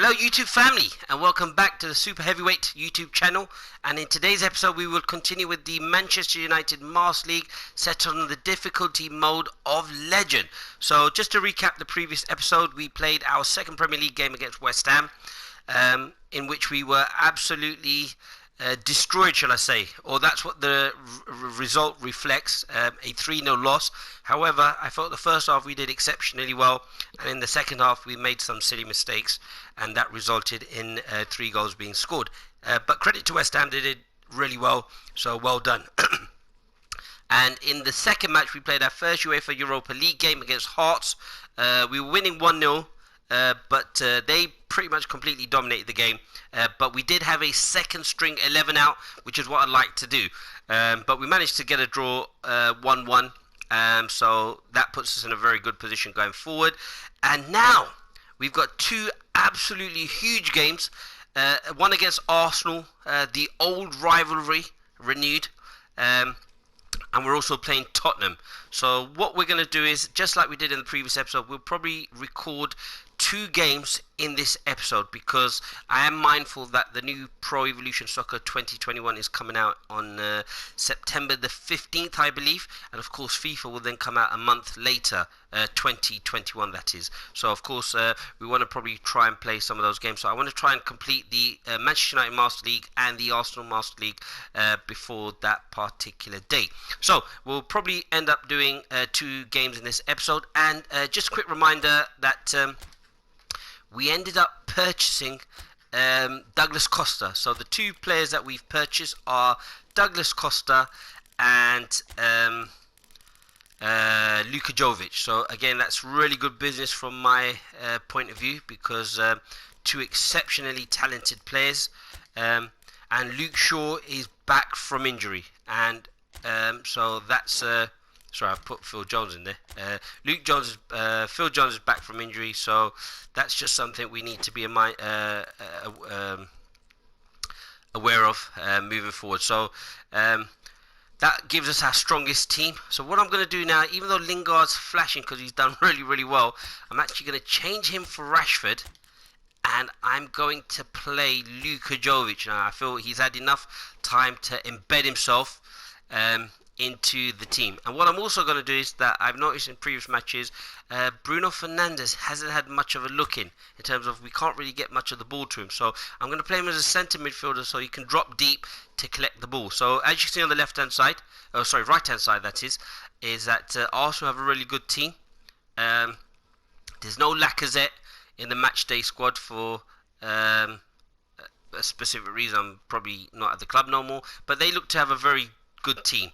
Hello YouTube family, and welcome back to the Super Heavyweight YouTube channel. And in today's episode we will continue with the Manchester United Master League set on the difficulty mode of Legend. So just to recap the previous episode, we played our second Premier League game against West Ham, in which we were absolutely destroyed, shall I say, or that's what the result reflects, a 3-0 loss. However, I thought the first half we did exceptionally well, and in the second half we made some silly mistakes, and that resulted in 3 goals being scored. But credit to West Ham, they did really well, so well done. And in the second match we played our first UEFA Europa League game against Hearts. We were winning 1-0. But they pretty much completely dominated the game. But we did have a second string 11 out, which is what I'd like to do. But we managed to get a draw 1-1. So that puts us in a very good position going forward. And now we've got 2 absolutely huge games. One against Arsenal, the old rivalry renewed. And we're also playing Tottenham. So what we're going to do is, just like we did in the previous episode, we'll probably record 2 games in this episode, because I am mindful that the new Pro Evolution Soccer 2021 is coming out on September the 15th, I believe, and of course FIFA will then come out a month later, 2021 that is. So of course we want to probably try and play some of those games. So I want to try and complete the Manchester United Master League and the Arsenal Master League before that particular date. So we'll probably end up doing 2 games in this episode. And just a quick reminder that we ended up purchasing Douglas Costa. So the 2 players that we've purchased are Douglas Costa and Luka Jovic. So again, that's really good business from my point of view, because 2 exceptionally talented players. And Luke Shaw is back from injury, and so that's sorry, I put Phil Jones in there. Phil Jones is back from injury, so that's just something we need to be aware of moving forward. So that gives us our strongest team. So what I'm going to do now, even though Lingard's flashing because he's done really well, I'm actually going to change him for Rashford, and I'm going to play Luka Jovic. Now I feel he's had enough time to embed himself into the team. And what I'm also going to do is that I've noticed in previous matches, Bruno Fernandes hasn't had much of a look in terms of we can't really get much of the ball to him. So I'm going to play him as a centre midfielder so he can drop deep to collect the ball. So as you can see on the left hand side, right hand side that is that Arsenal have a really good team. There's no Lacazette in the match day squad for a specific reason. I'm probably not at the club no more, but they look to have a very good team.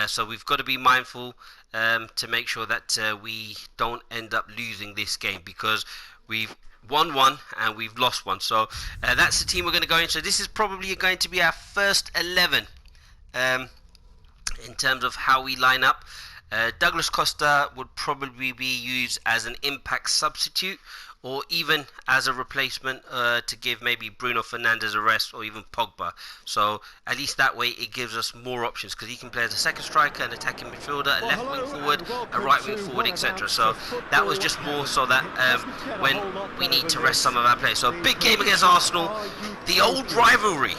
So we've got to be mindful to make sure that we don't end up losing this game, because we've won 1 and we've lost 1. So that's the team we're going to go in. So this is probably going to be our first 11 in terms of how we line up. Douglas Costa would probably be used as an impact substitute, or even as a replacement to give maybe Bruno Fernandes a rest, or even Pogba. So at least that way it gives us more options, because he can play as a second striker, an attacking midfielder, a left wing forward, a right wing forward, etc. So that was just more so that when we need to rest some of our players. So big game against Arsenal, the old rivalry.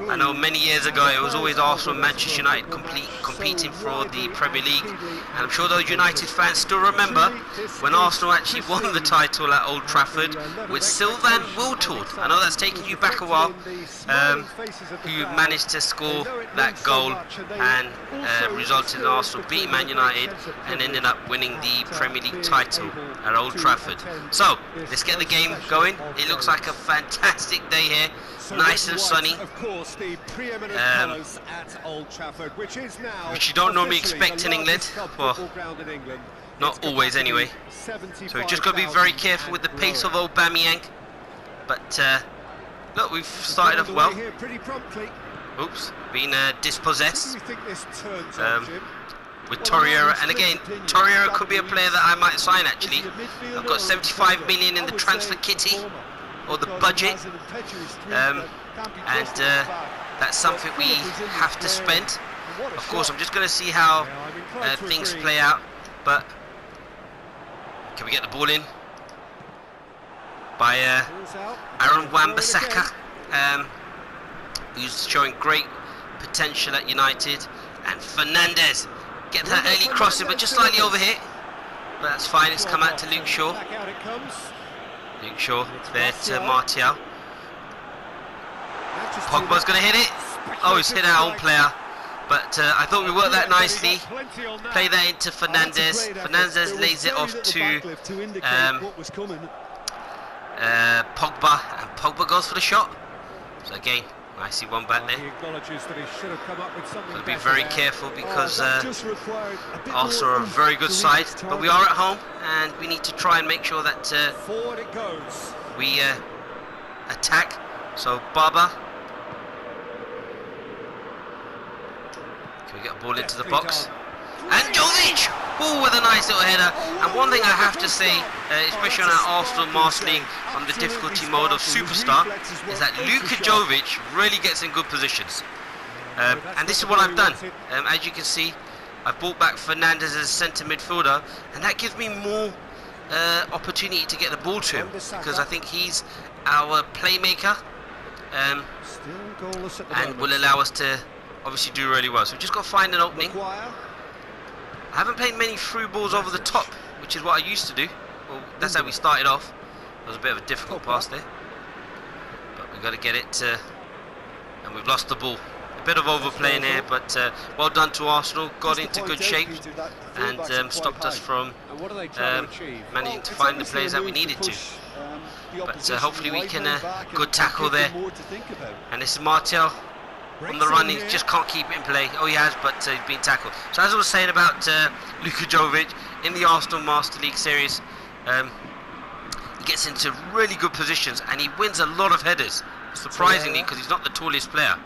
I know many years ago it was always Arsenal and Manchester United competing for the Premier League, and I'm sure those United fans still remember when Arsenal actually won the title at Old Trafford with Sylvain Wiltord. I know that's taken you back a while, who managed to score that goal and resulted in Arsenal beating Man United and ended up winning the Premier League title at Old Trafford. So let's get the game going. It looks like a fantastic day here. Nice and sunny, which you don't normally expect in England. Well, not always anyway. So we've just got to be very careful with the pace of Aubameyang. But look, we've started off well. Oops, been dispossessed with Torreira. And again, Torreira could be a player that I might sign actually. I've got 75 million in the transfer kitty, or the budget, and that's something we have to spend. Of course, I'm just going to see how things play out, but can we get the ball in? by Aaron Wan-Bissaka, who's showing great potential at United. And Fernandes get that early crossing, but just slightly overhit. But that's fine. It's come out to Luke Shaw. Luke Shaw there to Martial. Pogba's going to hit it. Oh, he's hit our own player. But I thought we worked that nicely. Play that into Fernandes. Fernandes lays it off to Pogba, and Pogba goes for the shot. So again, nicely one back there. Got to be very careful because Arsenal are a very good side, but we are at home, and we need to try and make sure that we attack. So Baba. Can we get a ball into the box? And Jovic! Oh, with a nice little header. And one thing I have to say, especially on our Arsenal Master League, on the difficulty mode of Superstar, is that Luka Jovic really gets in good positions. And this is what I've done. As you can see, I've brought back Fernandes as a centre midfielder, and that gives me more opportunity to get the ball to him, because I think he's our playmaker, and will allow us to obviously do really well. So we've just got to find an opening. I haven't played many through balls over the top, which is what I used to do. Well, that's how we started off. It was a bit of a difficult pass there, but we've got to get it, and we've lost the ball. A bit of overplaying here, but well done to Arsenal. Got into good shape and stopped us from managing to find the players that we needed to. But hopefully we can, good tackle there. And this is Martial on the run. He just can't keep it in play. Oh, he has, but he's been tackled. So as I was saying about Luka Jovic in the Arsenal Master League series, he gets into really good positions and he wins a lot of headers, surprisingly, because he's not the tallest player.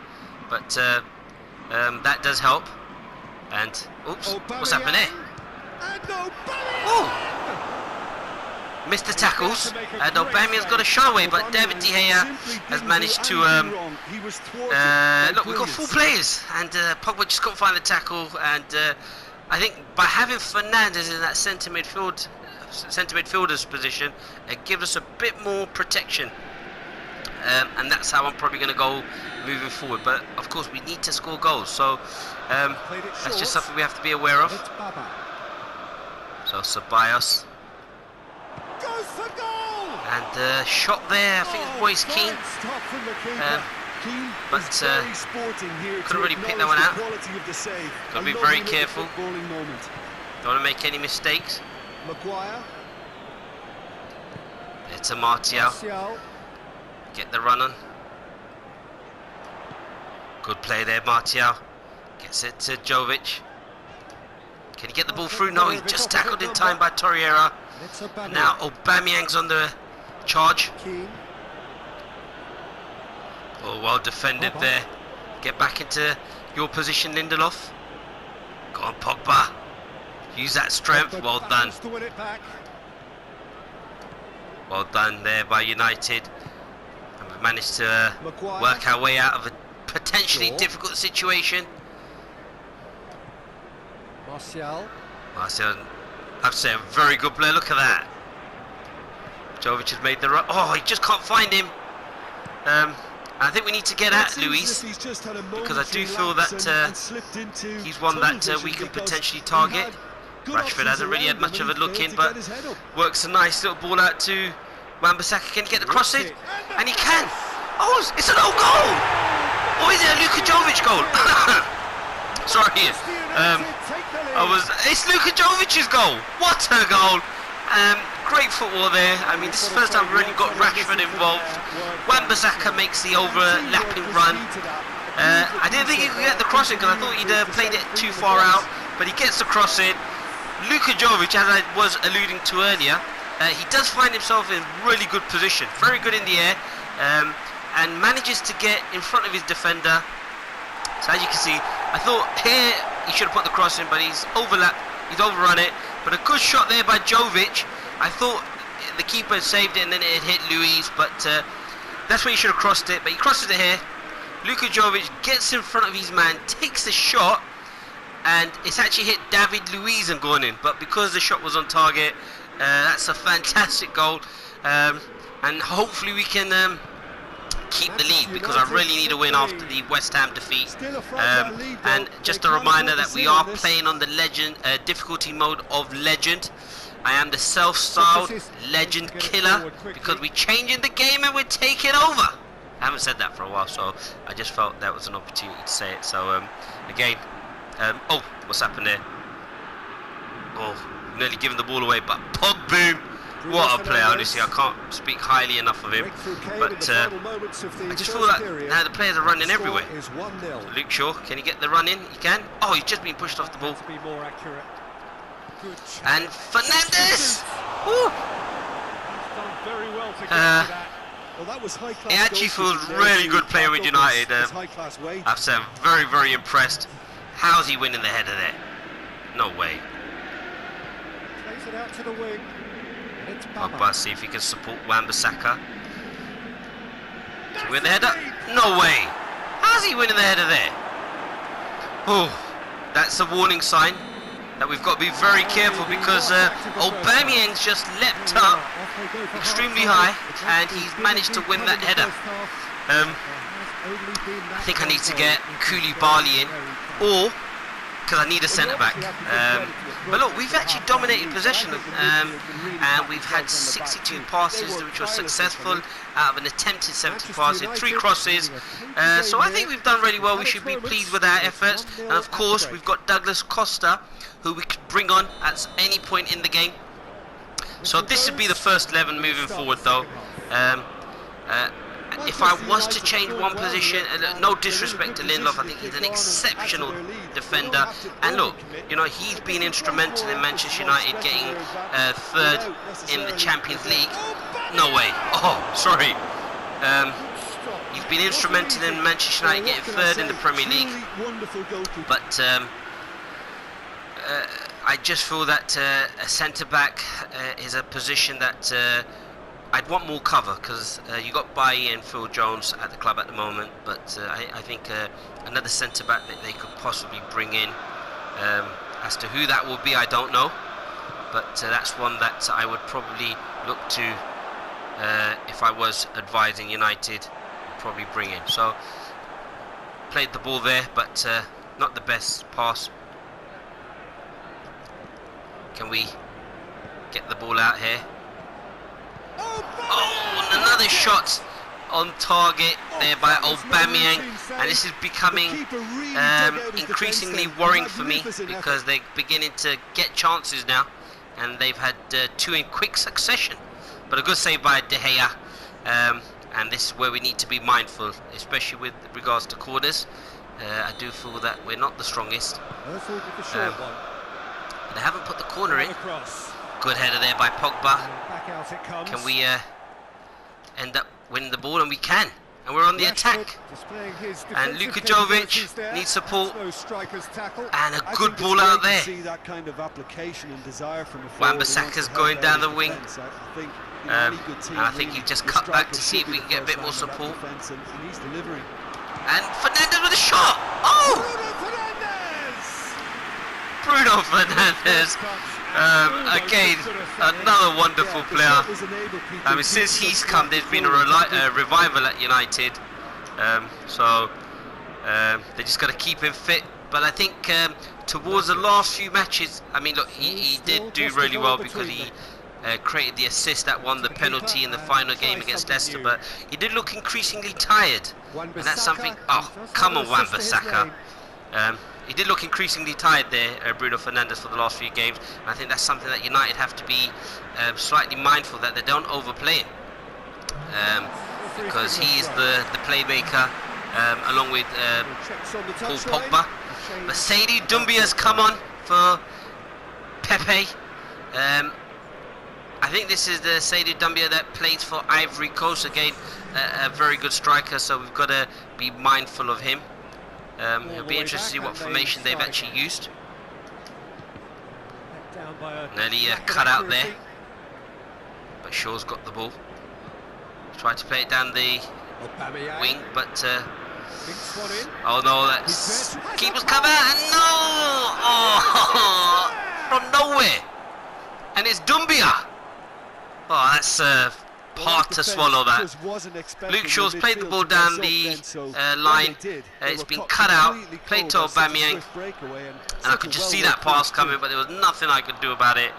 But that does help. And oops, what's happened there? Oh! Missed the tackles, and Aubameyang's got a shot away, but David De Gea has managed to look, we've got 4 players, and Pogba just couldn't find the tackle. And I think by having Fernandes in that centre midfielder's position, it gives us a bit more protection, and that's how I'm probably going to go moving forward. But of course we need to score goals, so that's just something we have to be aware of. So Ceballos. And shot there, I think it's Royce Keane, but couldn't really pick that one out. Got to be very careful, don't want to make any mistakes. It's a Martial, get the run on. Good play there, Martial, gets it to Jovic. Can he get the ball through? No, he's just tackled in time by Torreira. Now Aubameyang's on the charge. Oh, well defended there. Get back into your position, Lindelof. Go on, Pogba. Use that strength. Well done. Well done there by United. And we've managed to work our way out of a potentially difficult situation. Martial, I have to say, a very good player. Look at that. Jovic has made the run. Oh, he just can't find him. I think we need to get at Luis, because I do feel that he's one that we can potentially target. Rashford hasn't really had much of a look in, but works a nice little ball out to Wan-Bissaka. Can he get the cross in? And he can. Oh, it's an own goal. Or is it a Luka Jovic goal? Sorry. It's Luka Jovic's goal. What a goal! Great football there. I mean, this is the first time we've really got Rashford involved. Wan-Bissaka makes the overlapping run. I didn't think he could get the crossing, because I thought he'd played it too far out, but he gets the cross in. Luka Jovic, as I was alluding to earlier, he does find himself in really good position, very good in the air, and manages to get in front of his defender. So as you can see, I thought here he should have put the cross in, but he's overrun it. But a good shot there by Jovic. I thought the keeper saved it and then it hit Luis, but that's where he should have crossed it. But he crosses it here. Luka Jovic gets in front of his man, takes the shot, and it's actually hit David Luiz and gone in. But because the shot was on target, that's a fantastic goal. and hopefully we can keep the lead, because I really need a win after the West Ham defeat. And just a reminder that we are playing on the legend difficulty mode of legend. I am the self-styled legend killer, because we're changing the game and we're taking over. I haven't said that for a while, so I just felt that was an opportunity to say it. So again, oh, what's happened there? Oh, nearly giving the ball away, but Pogba, what a player! Honestly, I can't speak highly enough of him. But I just feel like now the players are running everywhere. Luke Shaw, can he get the run in? He can. Oh, he's just been pushed off the ball. And Fernandes! He actually feels really good playing with United. I've said I'm very, very impressed. How's he winning the header there? No way. Pogba, see if he can support Wan-Bissaka. To win the header? No way. How's he winning the header there? Oh, that's a warning sign that we've got to be very careful, because Aubameyang's just leapt up extremely high and he's managed to win that header. I think I need to get Koulibaly in, or because I need a centre back. But look, we've actually dominated possession, and we've had 62 passes which were successful out of an attempted 70 passes, 3 crosses. So I think we've done really well. We should be pleased with our efforts. And of course, we've got Douglas Costa, who we could bring on at any point in the game. So this would be the first 11 moving forward, though. If I was to change one position, no disrespect to Lindelof, I think he's an exceptional defender. And look, you know, he's been instrumental in Manchester United getting third in the Champions League. No way. Oh, sorry. He's been instrumental in Manchester United getting third in the Premier League. But I just feel that a centre-back is a position that I'd want more cover, because you got Bailly and Phil Jones at the club at the moment, but I think another centre-back that they could possibly bring in. As to who that will be, I don't know, but that's one that I would probably look to, if I was advising United, probably bring in. So, played the ball there, but not the best pass. Can we get the ball out here? Oh, and another shot on target there by Aubameyang, and this is becoming increasingly worrying for me, because they're beginning to get chances now, and they've had 2 in quick succession. But a good save by De Gea, and this is where we need to be mindful, especially with regards to corners. I do feel that we're not the strongest. They haven't put the corner in. Good header there by Pogba. Can we end up winning the ball? And we can. And we're on the attack. And Luka Jovic needs support. And a good ball out there. Wan-Bissaka's going down the wing. And I think he just cut back to see if we can get a bit more support. And Fernandes with a shot. Oh! Bruno Fernandes. Again, another wonderful player. I mean, since he's come, there's been a revival at United. So they just got to keep him fit. But I think towards the last few matches, I mean, look, he did do really well, because he created the assist that won the penalty in the final game against Leicester. But he did look increasingly tired, and that's something. Oh, come on, Wan-Bissaka. He did look increasingly tired there, Bruno Fernandes, for the last few games. And I think that's something that United have to be slightly mindful that they don't overplay him, because he is the playmaker, along with Paul Pogba. But Seydou Doumbouya's come on for Pepe. I think this is the Seydou Doumbouya that plays for Ivory Coast. Again, a very good striker, so we've got to be mindful of him. It'll be interesting to see what formation they've actually used. Nearly cut out there, but Shaw's got the ball. Tried to play it down the wing, but oh no, that's keeper's come out, and no! Oh, from nowhere, and it's Doumbouya. Oh, that's hard to swallow that. Luke Shaw's played the ball down the line. It's been cut out, played to Aubameyang, and I could just see that pass coming, but there was nothing I could do about it.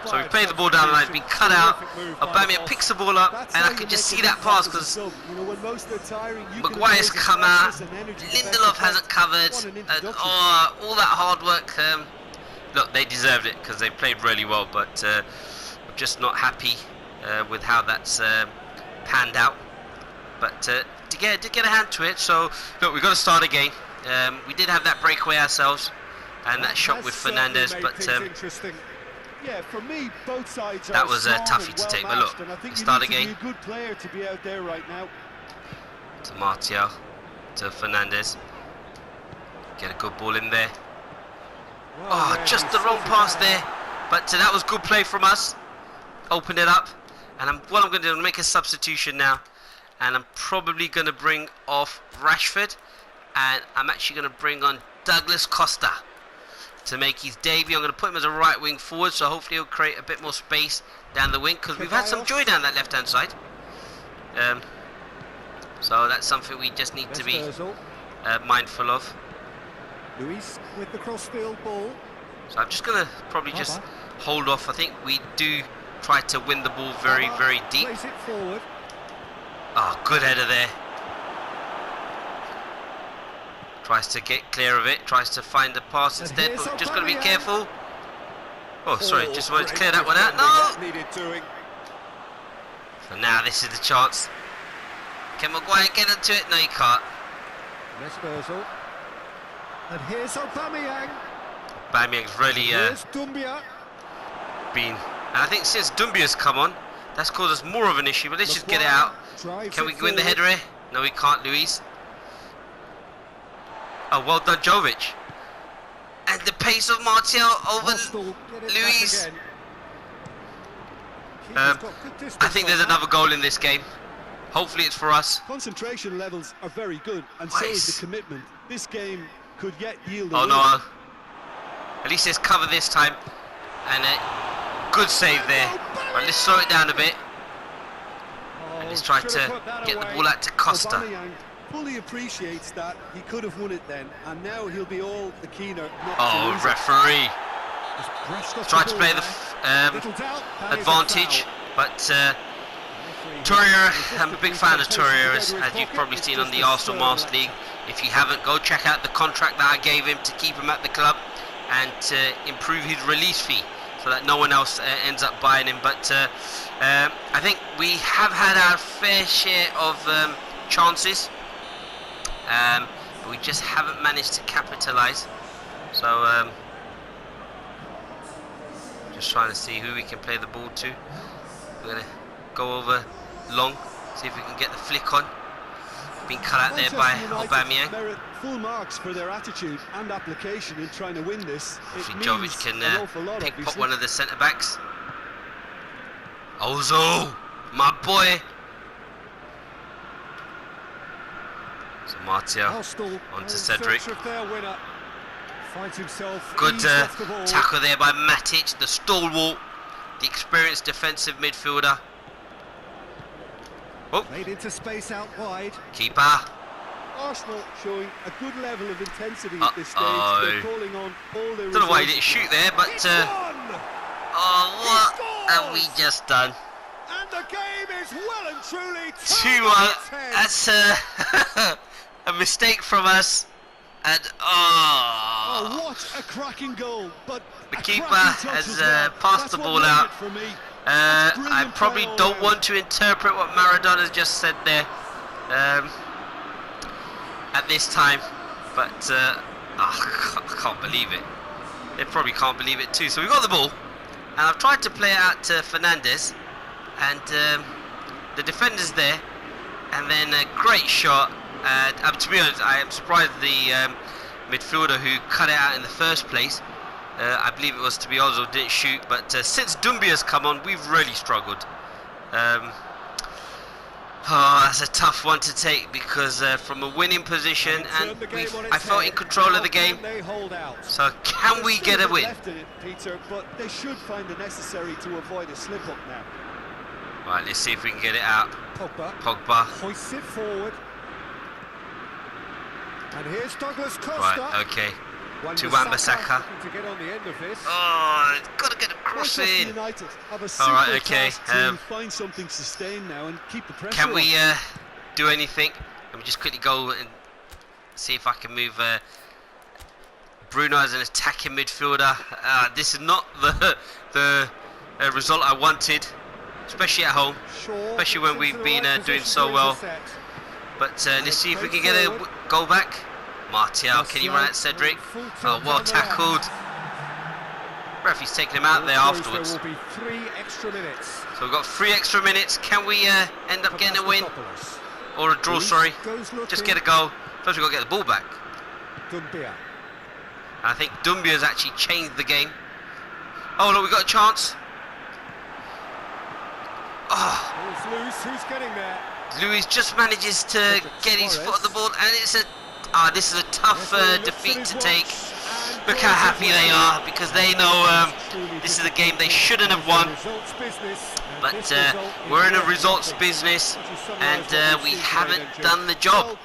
So we played the ball down the line, it's been cut out. Aubameyang picks the ball up, and I could just see that pass because Maguire's come out, Lindelof hasn't covered, all that hard work. Look, they deserved it because they played really well, but I'm just not happy with how that's panned out. But to get a hand to it, so look, we've got to start again. We did have that breakaway ourselves and that shot with Fernandez, but yeah, for me, both sides that was a toughie to take. But look, start again. A good player to be out there right now. To Martial, to Fernandez. Get a good ball in there. Oh, just the wrong pass there. But that was good play from us. Open it up. And what I'm going to do is make a substitution now. And I'm probably going to bring off Rashford. And I'm actually going to bring on Douglas Costa to make his debut. I'm going to put him as a right wing forward, so hopefully he'll create a bit more space down the wing, because we've had some joy down that left hand side. So that's something we just need to be mindful of. Luis with the crossfield ball. So I'm just going to probably just hold off. I think we do try to win the ball very, very deep. Plays it forward. Oh, good header there. Tries to get clear of it, tries to find the pass instead, but just got to be careful. Oh, sorry, just wanted to clear that one out. No! So now this is the chance. Can Maguire get into it? No, he can't. And here's Aubameyang. Aubameyang's really been... And I think since Dumbia's come on, that's caused us more of an issue, but let's just get it out. Can we win the header here? No, we can't, Luis. Oh, well done, Jovic. And the pace of Martial over Luis. I think there's another goal in this game. Hopefully it's for us. Concentration levels are very good, and so is the commitment. This game could yet yield a Oh win. no. At least there's cover this time. And a good save there. Right, let's slow it down a bit. And let's try to get the ball out to Costa. Aubameyang fully appreciates that he could have won it then, and now he'll be all the keener not to lose referee. Try to play the advantage, but Torreira, I'm a big fan of Torreira, as you've probably seen on the Arsenal Master League. If you haven't, go check out the contract that I gave him to keep him at the club and to improve his release fee so that no one else ends up buying him. But I think we have had our fair share of chances. But we just haven't managed to capitalise. So just trying to see who we can play the ball to. We're going to go over long, see if we can get the flick on. Being cut out there by Aubameyang. Full marks for their attitude and application in trying to win this. Hopefully Jovic can pick up one of the centre backs. Ozo, my boy. So Martial onto Cedric. Good tackle there by Matic, the stalwart, the experienced defensive midfielder. Oh. Made into space out wide. Keeper. Arsenal showing a good level of intensity at this stage. They're calling on all their don't know why he didn't shoot there, but oh, what have we just done? And the game is well and truly 2-1. That's a mistake from us, and oh, what a cracking goal! But the keeper has passed the ball out. I probably don't want to interpret what Maradona just said there at this time, but I can't believe it. They probably can't believe it too. So we've got the ball, and I've tried to play it out to Fernandez, and the defender's there, and then a great shot. To be honest, I am surprised the midfielder who cut it out in the first place, I believe it was to be Ozil, didn't shoot, but since Dumbia's come on, we've really struggled. That's a tough one to take, because from a winning position, and I felt in control of the game. So can we get a win? Peter, but they should find it necessary to avoid a slip-up now. Right, let's see if we can get it out. Pogba hoists it forward. And here's Douglas Costa. Right, okay. To Wan-Bissaka. To get on the end of this. Oh, got to get a cross in. United have a All right, okay. to find something sustained now and keep the pressure. Can we do anything? Let me just quickly go and see if I can move Bruno as an attacking midfielder. This is not the result I wanted, especially at home, especially when we've been doing so well. But let's see if we can get a goal back. Martial, can you run at Cedric? Oh, well tackled. Referee's taking him out there afterwards. So we've got 3 extra minutes. Can we end up getting a win? Or a draw, sorry. Just get a goal. First we've got to get the ball back. I think Dumbia has actually changed the game. Oh, look, we got a chance. Oh. Who's getting there? Luis just manages to get his foot on the ball, and it's a this is a tough defeat to take. Look how happy they are, because they know this is a game they shouldn't have won. But we're in a results business, and we haven't done the job.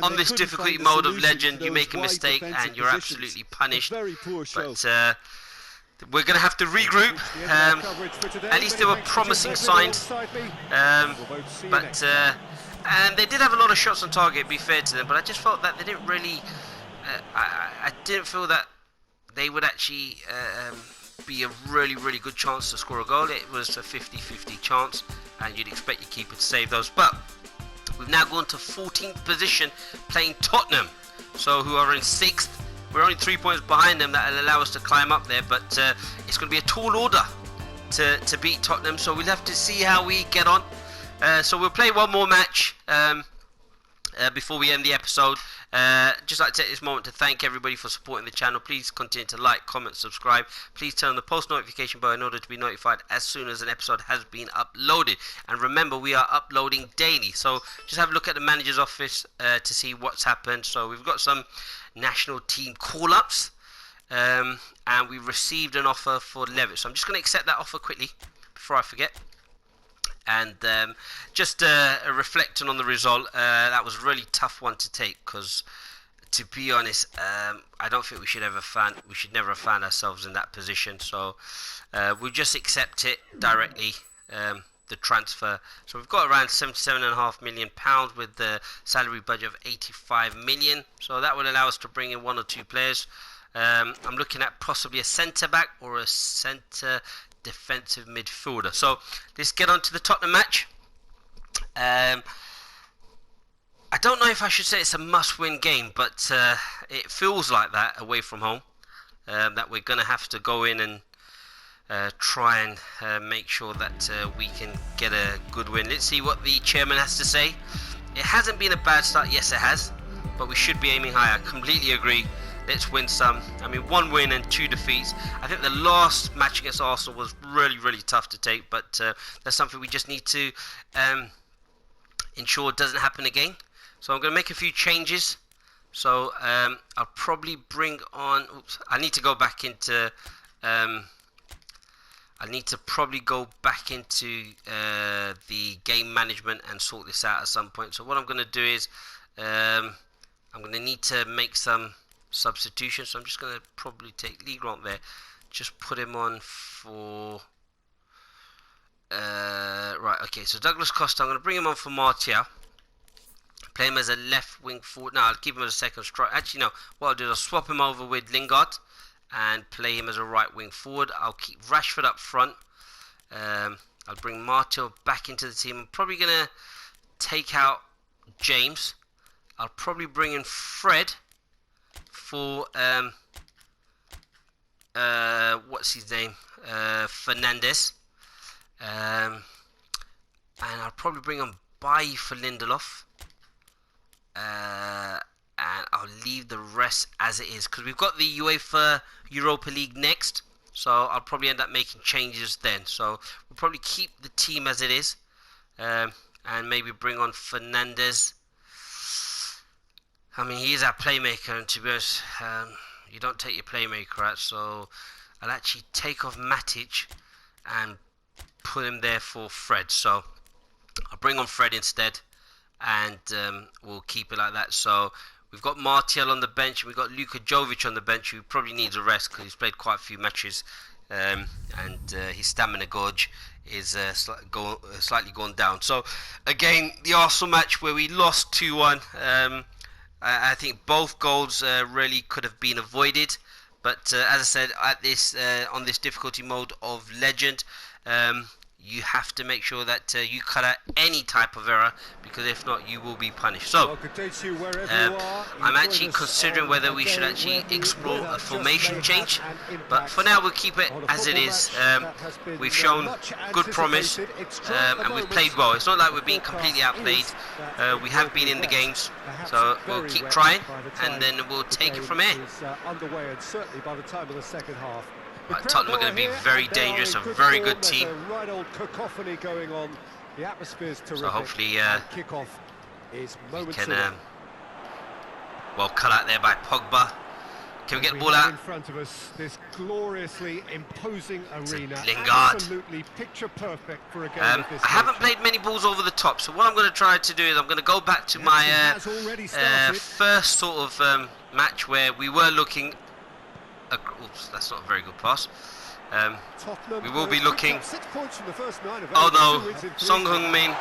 On this difficulty mode of Legend, you make a mistake and you're absolutely punished. But we're going to have to regroup. At least there were promising signs. And they did have a lot of shots on target, be fair to them, but I just felt that they didn't really... I didn't feel that they would actually be a really good chance to score a goal. It was a 50-50 chance, and you'd expect your keeper to save those. But we've now gone to 14th position, playing Tottenham, so who are in 6th. We're only 3 points behind them. That'll allow us to climb up there, but it's going to be a tall order to beat Tottenham, so we'll have to see how we get on. So we'll play one more match before we end the episode. Just like to take this moment to thank everybody for supporting the channel. Please continue to like, comment, subscribe. Please turn on the post notification bell in order to be notified as soon as an episode has been uploaded. And remember, we are uploading daily, so just have a look at the manager's office to see what's happened. So we've got some national team call-ups, and we received an offer for Levitt. So I'm just going to accept that offer quickly before I forget. And just reflecting on the result, that was a really tough one to take, because to be honest, I don't think we should never have found ourselves in that position. So we'll just accept it directly, the transfer. So we've got around £77.5 million with the salary budget of 85 million. So that would allow us to bring in 1 or 2 players. I'm looking at possibly a centre back or a centre defensive midfielder. So let's get on to the Tottenham match. I don't know if I should say it's a must-win game, but it feels like that away from home. That we're going to have to go in and try and make sure that we can get a good win. Let's see what the chairman has to say. It hasn't been a bad start. Yes, it has, but we should be aiming higher. I completely agree. Let's win some. I mean, 1 win and 2 defeats. I think the last match against Arsenal was really tough to take, but that's something we just need to ensure doesn't happen again. So I'm going to make a few changes. So I'll probably bring on... Oops, I need to go back into... I need to probably go back into the game management and sort this out at some point. So what I'm going to do is I'm going to need to make some substitution, so I'm just going to probably take Lee Grant there, just put him on for right, okay, so Douglas Costa, I'm going to bring him on for Martial, play him as a left wing forward. No, I'll keep him as a second strike. Actually no, what I'll do is I'll swap him over with Lingard and play him as a right wing forward. I'll keep Rashford up front. I'll bring Martial back into the team. I'm probably going to take out James. I'll probably bring in Fred for what's his name, Fernandes, and I'll probably bring on Bailly for Lindelof, and I'll leave the rest as it is, because we've got the UEFA Europa League next, so I'll probably end up making changes then. So we'll probably keep the team as it is, and maybe bring on Fernandes. I mean, he is our playmaker, and to be honest, you don't take your playmaker out, so I'll actually take off Matic and put him there for Fred. So I'll bring on Fred instead, and we'll keep it like that. So we've got Martial on the bench, and we've got Luka Jovic on the bench, who probably needs a rest because he's played quite a few matches, and his stamina gauge is slightly gone down. So again, the Arsenal match where we lost 2-1. I think both goals really could have been avoided, but as I said, at this on this difficulty mode of Legend, you have to make sure that you cut out any type of error, because if not, you will be punished. So I'm actually considering whether we should actually explore a formation change, but for now we'll keep it as it is. We've shown good promise, and we've played well. It's not like we're being completely outplayed. We have been in the games, so we'll keep trying, and then we'll take it from here. Right, Tottenham are going to be very dangerous, a very good team. So hopefully we can well cut out there by Pogba. Can we get the ball out? In front of us, this gloriously imposing arena. Lingard. Absolutely picture perfect for a game of this I haven't played many balls over the top, so what I'm going to try to do is I'm going to go back to my first sort of match where we were looking. Oops, that's not a very good pass. We will be looking. Oh no, Son Heung-min.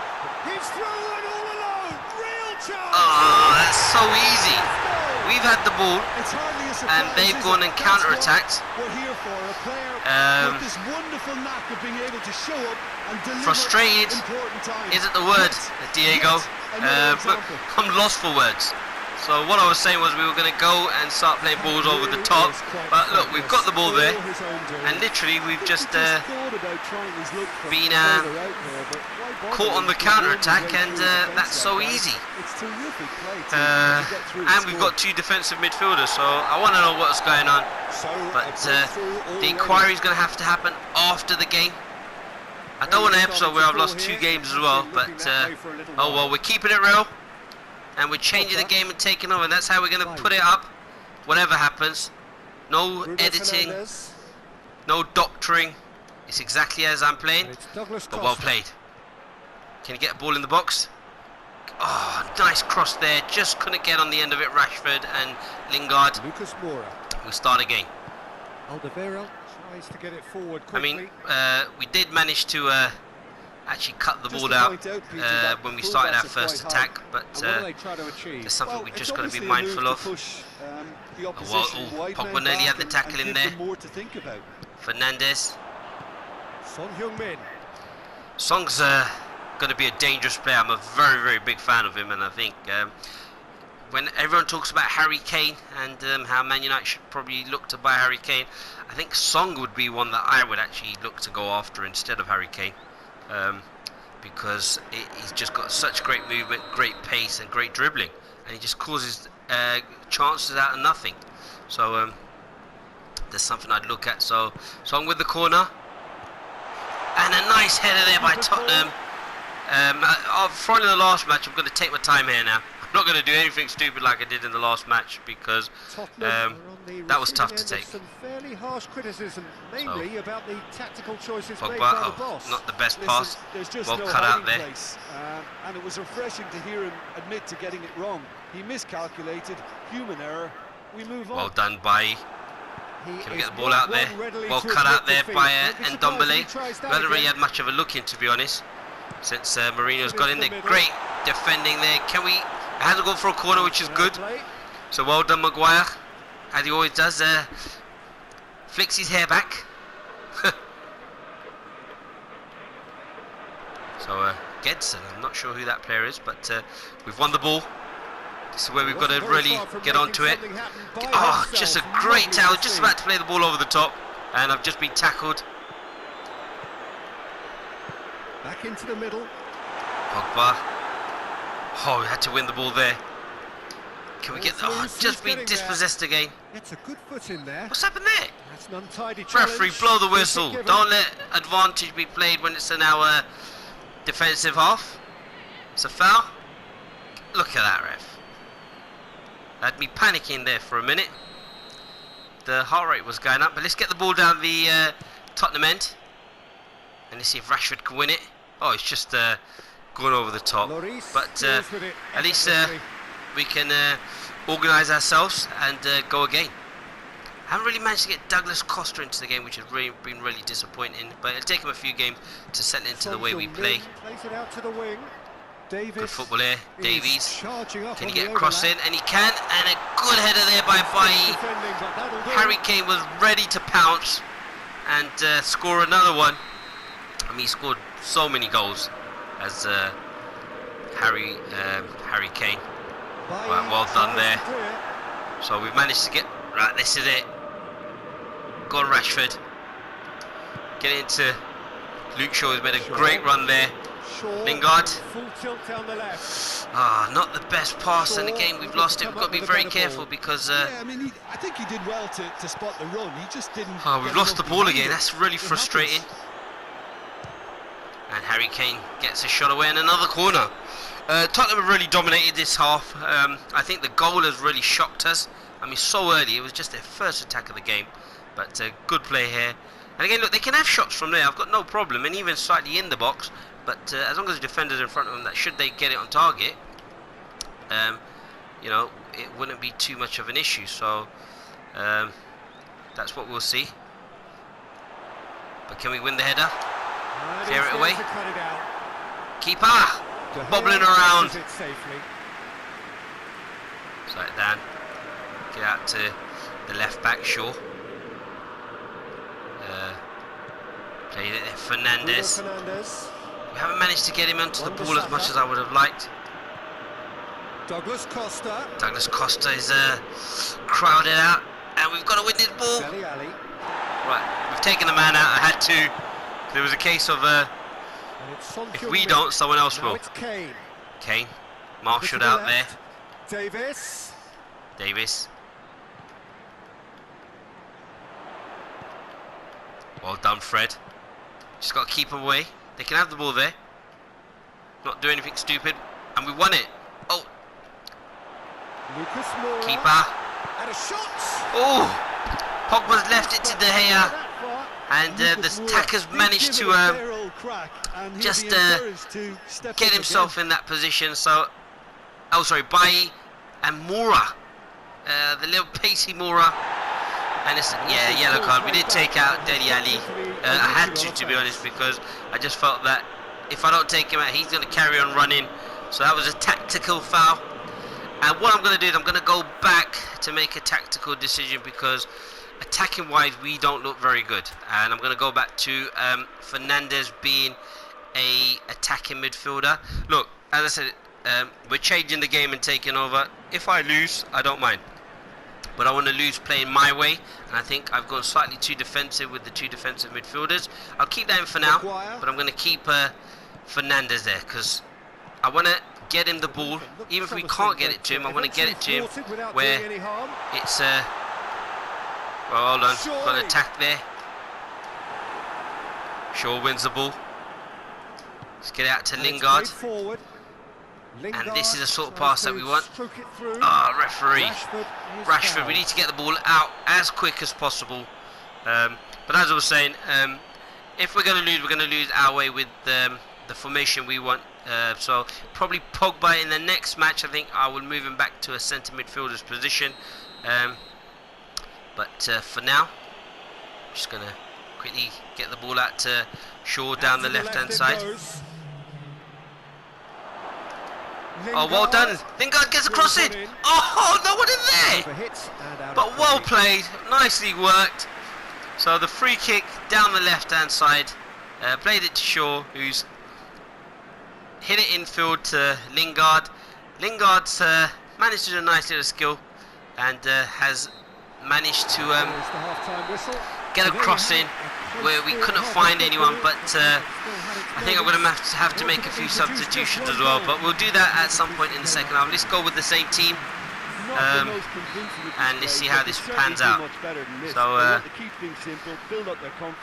Oh, that's so easy. We've had the ball, and they've gone and counter-attacked. Frustrated isn't the word, Diego. But I'm lost for words. So what I was saying was we were going to go and start playing balls over the top, but look, we've got the ball there, and literally we've just been caught on the counter-attack, and that's so easy. And we've got two defensive midfielders, so I want to know what's going on, but the inquiry is going to have to happen after the game. I don't want an episode where I've lost 2 games as well, but oh well, we're keeping it real. And we're changing the game and taking over, and that's how we're going to put it up, whatever happens. No editing, no doctoring. It's exactly as I'm playing, but well played. Can you get a ball in the box? Oh, nice cross there. Just couldn't get on the end of it, Rashford and Lingard. We'll start again. Tries to get it forward quickly. I mean, we did manage to actually cut the ball out when we started our first attack, but there's something we just got to be mindful of. Pogba nearly had the tackle in there. Fernandes. Son Heung-min. Song's going to be a dangerous player. I'm a very, very big fan of him, and I think when everyone talks about Harry Kane and how Man United should probably look to buy Harry Kane, I think Song would be one that I would actually look to go after instead of Harry Kane. Because he's just got such great movement, great pace and great dribbling, and he just causes chances out of nothing. So there's something I'd look at. So Song with the corner, and a nice header there by Tottenham. Following the last match, I'm going to take my time here now. I'm not going to do anything stupid like I did in the last match, because that was tough to take. Some fairly harsh criticism, mainly about the tactical choices Pogba, made by the boss. Not the best pass. Well cut out there. And it was refreshing to hear him admit to getting it wrong. He miscalculated, human error. We move on. Well done by. Can we get the ball out there? Well cut out there by Ndombele. We haven't really had much of a look in, to be honest, since Mourinho's got in there. Great defending there. Can we? It hasn't gone for a corner, which is good. So well done, Maguire, as he always does. Flicks his hair back. So Gedson, I'm not sure who that player is, but we've won the ball. This is where we've got to really get onto it. Oh, just a great tackle. Just about to play the ball over the top, and I've just been tackled. Back into the middle. Pogba. Oh, we had to win the ball there. Can we get the... Oh, just been dispossessed again. It's a good foot in there. What's happened there? That's an untidy challenge. Referee, blow the whistle. Don't let advantage be played when it's in our defensive half. It's a foul. Look at that, ref. Had me panicking there for a minute. The heart rate was going up, but let's get the ball down the Tottenham end. And let's see if Rashford can win it. Oh, it's just gone over the top. But at least we can organise ourselves and go again. I haven't really managed to get Douglas Costa into the game, which has really been really disappointing. But it'll take him a few games to settle into the way we play. Good football here, Davies. Can he get a cross in? And he can. And a good header there by Bailly. Harry Kane was ready to pounce and score another one. I mean, he scored so many goals as Harry Kane. Right, well done there. So we've managed to get... Right, this is it. Go on, Rashford. Get it into Luke Shaw, who's made a great run there. Lingard. Not the best pass, and again we've lost it. We've got to be very careful because yeah, I mean, I think he did well to spot the run. He just didn't. We've lost the ball again. That's really frustrating. And Harry Kane gets a shot away in another corner. Tottenham have really dominated this half. I think the goal has really shocked us. I mean, so early. It was just their first attack of the game. But good play here. And again, look, they can have shots from there. I've got no problem, and even slightly in the box. But as long as the defender's in front of them, that should they get it on target, you know, it wouldn't be too much of an issue. So that's what we'll see. But can we win the header? Clear it away. Keeper bobbling around. Slow it down. Get out to the left back, Shaw. Played it there, Fernandes. We haven't managed to get him onto the ball as much as I would have liked. Douglas Costa. Douglas Costa is crowded out, and we've got to win this ball. Right, we've taken the man out. I had to. There was a case of if we don't, someone else will. Kane, marshalled out there. Davis. Well done, Fred. Just got to keep him away. They can have the ball there. Not do anything stupid. And we won it. Oh. Keeper. Oh. Pogba's left it to De Gea. And the attackers managed to just get himself in that position. So, oh sorry, Bailly and Moura. The little pacey Moura. And it's, yeah, yellow card. We did take out Dele Alli. I had to be honest, because I just felt that if I don't take him out, he's going to carry on running. So that was a tactical foul. And what I'm going to do is I'm going to go back to make a tactical decision, because attacking wise we don't look very good. And I'm going to go back to Fernandes being a attacking midfielder. Look, as I said, we're changing the game and taking over. If I lose, I don't mind. But I want to lose playing my way, and I think I've gone slightly too defensive with the two defensive midfielders. I'll keep that in for now, but I'm going to keep Fernandes there, because I want to get him the ball. Even if we can't get it to him, I want to get it to him where it's well, hold on, got an attack there. Shaw wins the ball. Let's get it out to Lingard. And this is the sort of pass that we want. Referee. Rashford, we need to get the ball out as quick as possible. But as I was saying, if we're going to lose our way with the formation we want. So probably Pogba in the next match. I think I will move him back to a centre midfielder's position. But for now, I'm just going to quickly get the ball out to Shaw down the left-hand side. Oh, well done. Lingard gets a cross in. Oh, no one in there. But well played. Nicely worked. So the free kick down the left-hand side. Played it to Shaw, who's hit it infield to Lingard. Lingard's managed to do a nice little skill and has managed to get a cross in where we couldn't find anyone, but I think I'm going to have to make a few substitutions as well, but we'll do that at some point in the second half. Let's go with the same team and let's see how this pans out. So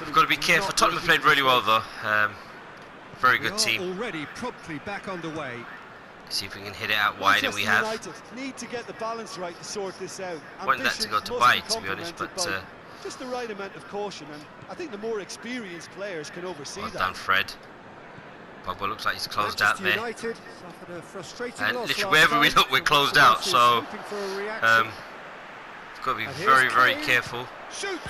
we've got to be careful. Tottenham played really well though. Very good team. Already promptly back underway. See if we can hit it out wide, and we have. Need to get the balance right to sort this out. Wanted that to go to Bailly, to be honest, but Just the right amount of caution, and I think the more experienced players can oversee Well that. done, Fred. Pogba looks like he's closed out there. United suffered a frustrating And loss literally last wherever we time. look, we're closed out. So Hoping for a reaction. we've got to be And very, here's very Kane. careful. Shoots!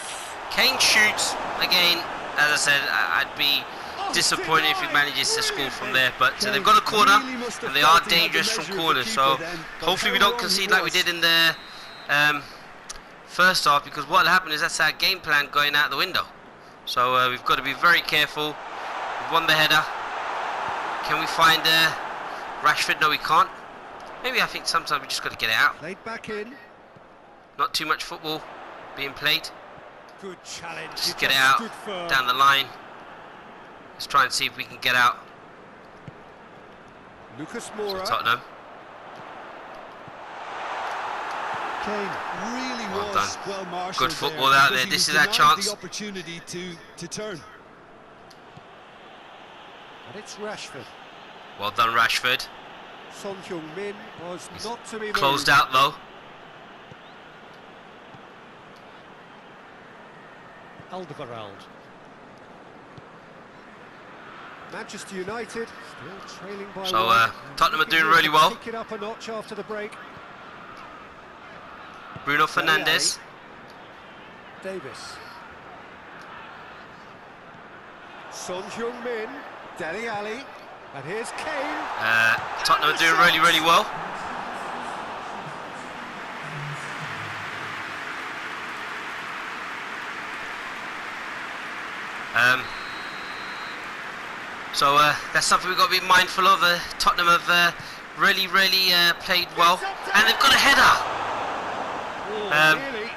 Kane shoots again. As I said, I'd be disappointed if he manages to score from there. But they've got a corner, and they are dangerous from corners. So hopefully we don't concede like we did in the first half, because what happened is that's our game plan going out the window. So we've got to be very careful. We've won the header. Can we find Rashford? No, we can't. Maybe I think sometimes we just got to get it out. Laid back in. Not too much football being played. Good challenge. Just get it out down the line. Let's try and see if we can get out. Lucas So Moura. Tottenham. Kane really Well was done. well marshaled. Good football out there. This is our chance. The opportunity to turn. And it's Rashford. Well done, Rashford. Son Heung-min was not to be Closed moved. out though. Alderweireld. Manchester United still trailing by So one. Tottenham are doing really well. Pick it up a notch after the break. Bruno Fernandes. Davis. Son Heung-min. Dele Alli. And here's Kane. Tottenham are doing really, really well. So that's something we've got to be mindful of. Tottenham have really played well, and they've got a header.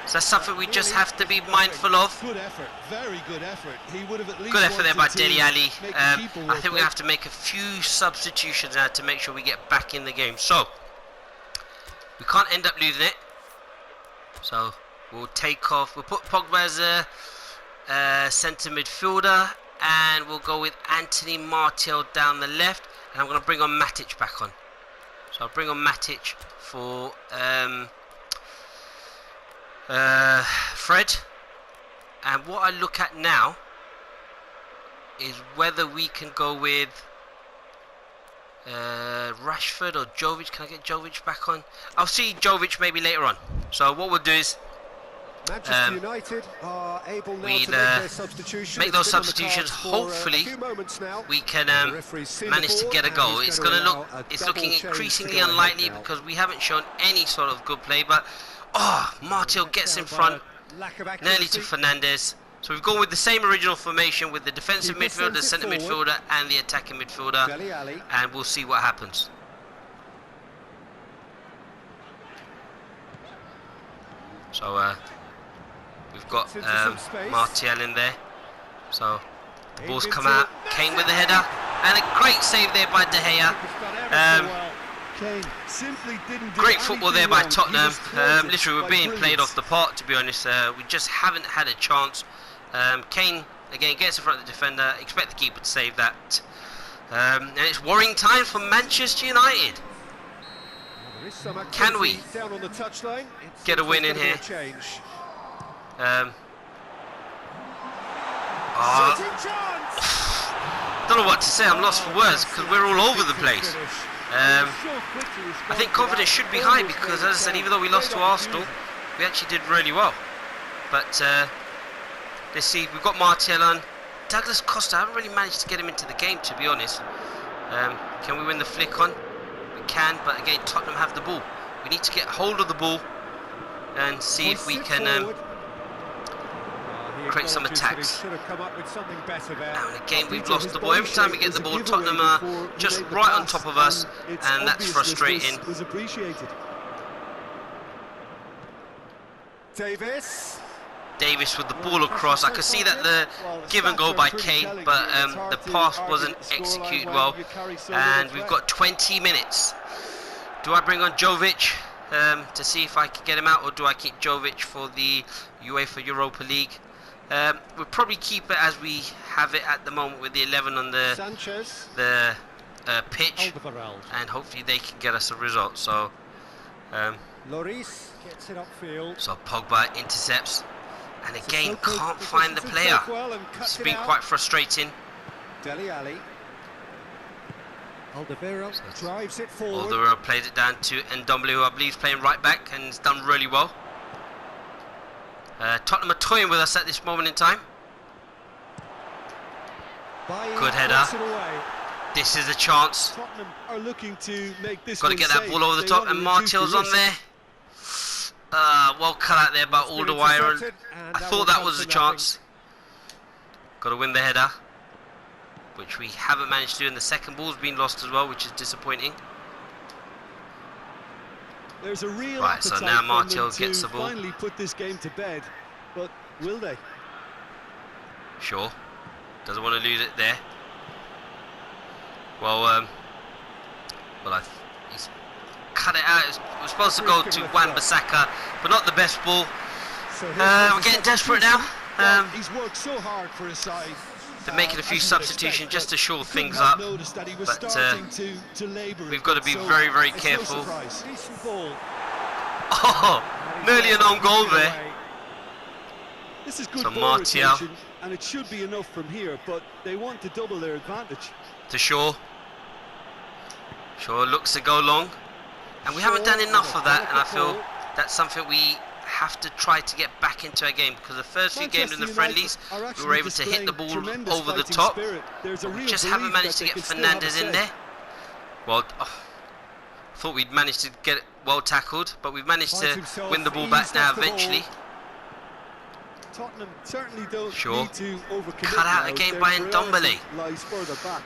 So that's something we just have to be mindful of. Good effort, very good effort. He would have at least Good effort there by wanted to Dele Alli. make the I keeper think work, we have to make a few substitutions now to make sure we get back in the game. So we can't end up losing it. So we'll take off. We'll put Pogba as a centre midfielder, and we'll go with Anthony Martial down the left. And I'm going to bring on Matic back on. So I'll bring on Matic for Fred. And what I look at now is whether we can go with Rashford or Jovic. Can I get Jovic back on? I'll see Jovic maybe later on. So what we'll do is Manchester United are able now to make their substitution. make those It's been on the substitutions. cards for Hopefully a few moments now. we can The referee's seen the manage to ball get a and goal. he's It's going going to to look, allow a it's double looking change to increasingly go ahead unlikely now. because we haven't shown any sort of good play. But Martial gets in front, Lack of nearly to accuracy. Fernandes. So we've gone with the same original formation with the defensive Keeper midfielder, the sends it centre forward. midfielder, and the attacking midfielder, Dele Alli. and we'll see what happens. So we've got Into some space. Martial in there. So the ball's Into come out. it. Kane with the header, and a great save there by De Gea. He's done ever so well. Kane simply didn't do Great football there by anything wrong. He Tottenham. was thwarted Literally, we're by being played brilliance. off the park, to be honest. We just haven't had a chance. Kane, again, gets in front of the defender. Expect the keeper to save that. And it's worrying time for Manchester United. There is some Can we activity down on the touchline. It's get a win in gonna be a here? change. Oh, Shooting chance. don't know what to say. I'm lost for words because we're all over the place. I think confidence should be high because, as I said, even though we lost to Arsenal, we actually did really well. But let's see, we've got Martial on. Douglas Costa, I haven't really managed to get him into the game, to be honest. Can we win the flick on? We can, but again, Tottenham have the ball. We need to get hold of the ball and see if we can create some attacks. Should have come up with something better there. And again, we've lost the ball. Every time we get the ball, Tottenham are just right on top of us, and that's frustrating. Was appreciated. Davis. Davis with the ball across. I could see that the give and go by Kane, but the pass wasn't executed well. And we've got 20 minutes. Do I bring on Jovic to see if I can get him out, or do I keep Jovic for the UEFA Europa League? We'll probably keep it as we have it at the moment with the 11 on the Sanchez. pitch, Alderweireld. and hopefully they can get us a result. So Lloris gets it upfield. Pogba intercepts. And again, can't find the player. It's been quite frustrating. Dele Alli. Alderweireld drives it forward. Alderweireld played it down to Ndombele, who I believe is playing right back and has done really well. Tottenham are toying with us at this moment in time. Good header. This is a chance. Tottenham are looking to make this Got to get that ball over the top, and Martial's on there. Well cut out there by Alderweireld. I thought that was a chance. Got to win the header, which we haven't managed to do, and the second ball's been lost as well, which is disappointing. There's a real right, so now Martial gets the ball. Finally put this game to bed, but will they? Sure. Doesn't want to lose it there. Well, he's cut it out. It was supposed to go to Wan-Bissaka, but not the best ball. We're getting desperate now. He's worked so hard for his side. They're making a few substitutions just to shore things up, but we've got to be very, very careful. Oh, nearly an own goal there. This is good so ball Martial, rotation, and it should be enough from here, but they want to double their advantage. To Shaw. Shaw looks to go long, and we haven't done enough of that, and I feel that's something we have to try to get back into our game, because the first few games in the friendlies we were able to hit the ball over the top, but we just haven't managed to get Fernandes in there. Well, thought we'd managed to get it well tackled, but we've managed to win the ball back now eventually. Tottenham certainly don't Sure. need to overcommit. Cut out now. again Their by reality Ndombele. lies further back.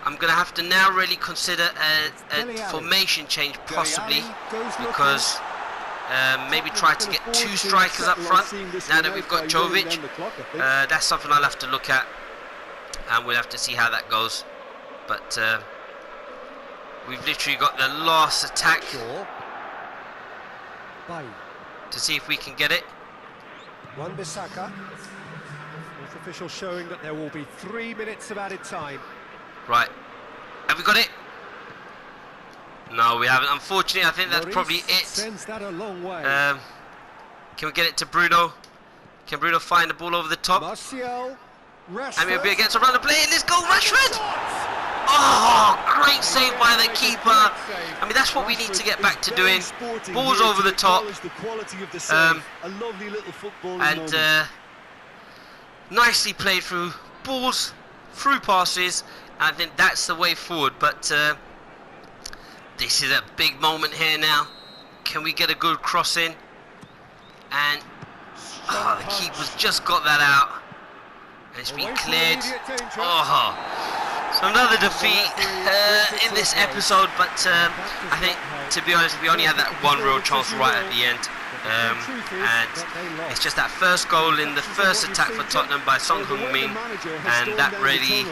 I'm going to have to now really consider a formation change possibly, because maybe try to get two strikers up front now that we've got Jovic. That's something I'll have to look at, and we'll have to see how that goes. But we've literally got the last attack to see if we can get it. Wan-Bissaka. Fourth official showing that there will be 3 minutes of added time. Right, have we got it? No, we haven't. Unfortunately, I think that's probably it. Sends that a long way. Can we get it to Bruno? Can Bruno find the ball over the top? Martial, And we'll be against a run of play. Let's go, Rashford! Oh, great save by the keeper. I mean, that's what we need to get back to doing. Balls over the top. And nicely played through balls, through passes. And I think that's the way forward. But this is a big moment here now. Can we get a good cross in? And the keeper's just got that out. And it's been cleared. So another defeat in this episode, but I think, to be honest, we only had that one real chance right at the end. And it's just that first goal in the first attack for Tottenham by Son Heung-min, and that really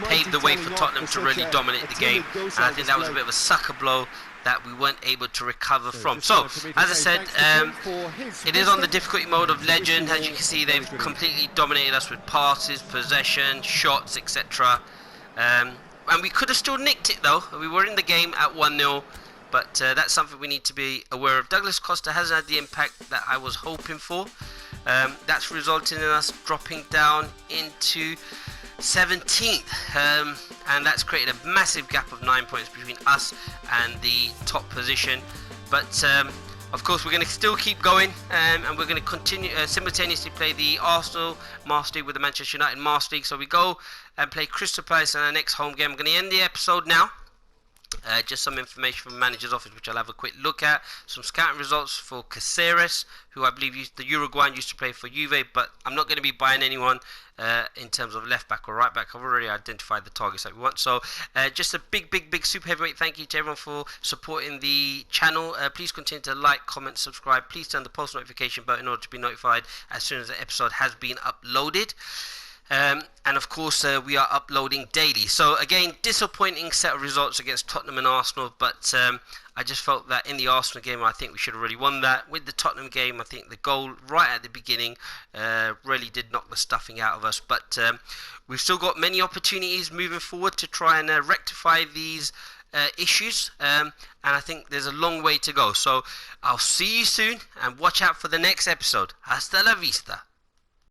paved the way for Tottenham to really dominate the game. And I think that was a bit of a sucker blow that we weren't able to recover from. So, as I said, it is on the difficulty mode of Legend. As you can see, they've completely dominated us with passes, possession, shots, etc. And we could have still nicked it though. We were in the game at 1-0, but that's something we need to be aware of. Douglas Costa hasn't had the impact that I was hoping for. That's resulting in us dropping down into 17th, and that's created a massive gap of 9 points between us and the top position. But of course we're going to still keep going, and we're going to continue simultaneously play the Arsenal Master League with the Manchester United Master League. So we go and play Crystal Palace in our next home game. I'm going to end the episode now. Just some information from the manager's office, which I'll have a quick look at. Some scouting results for Caceres, who I believe the Uruguayan used to play for Juve, but I'm not going to be buying anyone in terms of left back or right back. I've already identified the targets that we want. So just a big super heavyweight thank you to everyone for supporting the channel. Please continue to like, comment, subscribe. Please turn the post notification button in order to be notified as soon as the episode has been uploaded. And of course we are uploading daily. So again, disappointing set of results against Tottenham and Arsenal, but I just felt that in the Arsenal game I think we should have really won that. With the Tottenham game, I think the goal right at the beginning really did knock the stuffing out of us, but we've still got many opportunities moving forward to try and rectify these issues, and I think there's a long way to go. So I'll see you soon, and watch out for the next episode. Hasta la vista.